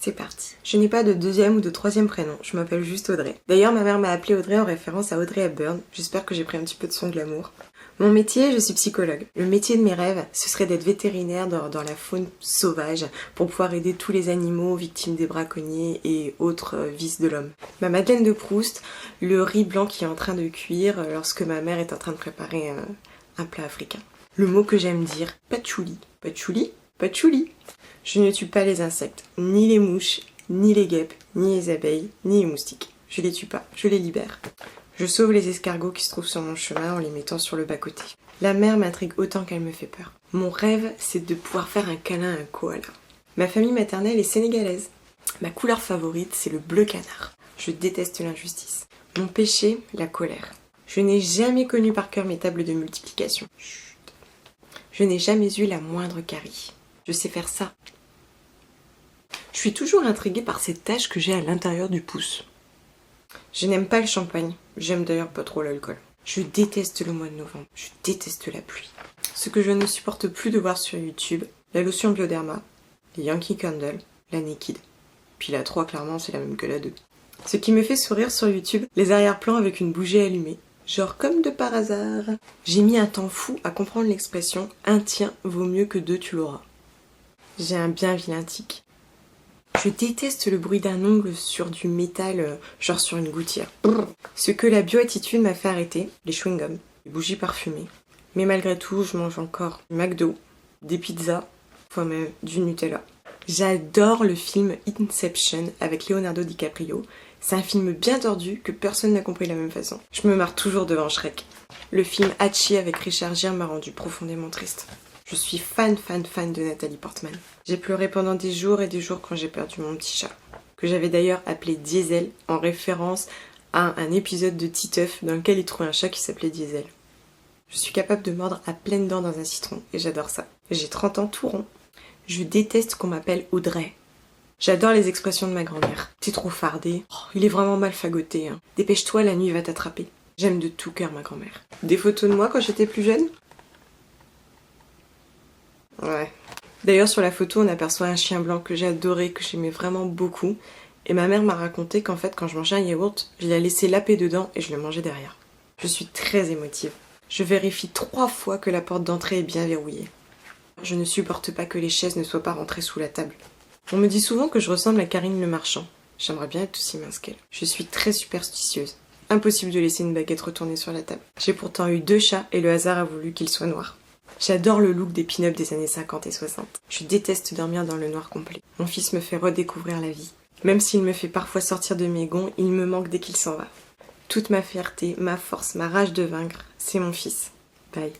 C'est parti. Je n'ai pas de deuxième ou de troisième prénom, je m'appelle juste Audrey. D'ailleurs, ma mère m'a appelée Audrey en référence à Audrey Hepburn. J'espère que j'ai pris un petit peu de son glamour. Mon métier, je suis psychologue. Le métier de mes rêves, ce serait d'être vétérinaire dans la faune sauvage pour pouvoir aider tous les animaux victimes des braconniers et autres vices de l'homme. Ma Madeleine de Proust, le riz blanc qui est en train de cuire lorsque ma mère est en train de préparer un plat africain. Le mot que j'aime dire, patchouli. Patchouli? Patchouli. Je ne tue pas les insectes, ni les mouches, ni les guêpes, ni les abeilles, ni les moustiques. Je les tue pas, je les libère. Je sauve les escargots qui se trouvent sur mon chemin en les mettant sur le bas-côté. La mer m'intrigue autant qu'elle me fait peur. Mon rêve, c'est de pouvoir faire un câlin à un koala. Ma famille maternelle est sénégalaise. Ma couleur favorite, c'est le bleu canard. Je déteste l'injustice. Mon péché, la colère. Je n'ai jamais connu par cœur mes tables de multiplication. Chut. Je n'ai jamais eu la moindre carie. Je sais faire ça. Je suis toujours intriguée par cette tache que j'ai à l'intérieur du pouce. Je n'aime pas le champagne. J'aime d'ailleurs pas trop l'alcool. Je déteste le mois de novembre. Je déteste la pluie. Ce que je ne supporte plus de voir sur YouTube, la lotion Bioderma, les Yankee Candle, la Naked. Puis la 3, clairement, c'est la même que la 2. Ce qui me fait sourire sur YouTube, les arrière-plans avec une bougie allumée. Genre comme de par hasard. J'ai mis un temps fou à comprendre l'expression « un tien vaut mieux que deux tu l'auras ». J'ai un bien vilain tic. Je déteste le bruit d'un ongle sur du métal, genre sur une gouttière. Ce que la bioattitude m'a fait arrêter, les chewing-gums, les bougies parfumées. Mais malgré tout, je mange encore du McDo, des pizzas, fois même du Nutella. J'adore le film Inception avec Leonardo DiCaprio. C'est un film bien tordu que personne n'a compris de la même façon. Je me marre toujours devant Shrek. Le film Hachi avec Richard Gere m'a rendu profondément triste. Je suis fan de Nathalie Portman. J'ai pleuré pendant des jours et des jours quand j'ai perdu mon petit chat, que j'avais d'ailleurs appelé Diesel en référence à un épisode de Titeuf dans lequel il trouvait un chat qui s'appelait Diesel. Je suis capable de mordre à pleines dents dans un citron et j'adore ça. J'ai 30 ans tout rond. Je déteste qu'on m'appelle Audrey. J'adore les expressions de ma grand-mère. T'es trop fardé. Oh, il est vraiment mal fagoté. Hein. Dépêche-toi, la nuit va t'attraper. J'aime de tout cœur ma grand-mère. Des photos de moi quand j'étais plus jeune ? Ouais. D'ailleurs, sur la photo, on aperçoit un chien blanc que j'ai adoré, que j'aimais vraiment beaucoup. Et ma mère m'a raconté qu'en fait, quand je mangeais un yaourt, je la laissais laper dedans et je le mangeais derrière. Je suis très émotive. Je vérifie 3 fois que la porte d'entrée est bien verrouillée. Je ne supporte pas que les chaises ne soient pas rentrées sous la table. On me dit souvent que je ressemble à Karine Le Marchand. J'aimerais bien être aussi mince qu'elle. Je suis très superstitieuse. Impossible de laisser une baguette retourner sur la table. J'ai pourtant eu 2 chats et le hasard a voulu qu'ils soient noirs. J'adore le look des pin-up des années 50 et 60. Je déteste dormir dans le noir complet. Mon fils me fait redécouvrir la vie. Même s'il me fait parfois sortir de mes gonds, il me manque dès qu'il s'en va. Toute ma fierté, ma force, ma rage de vaincre, c'est mon fils. Bye.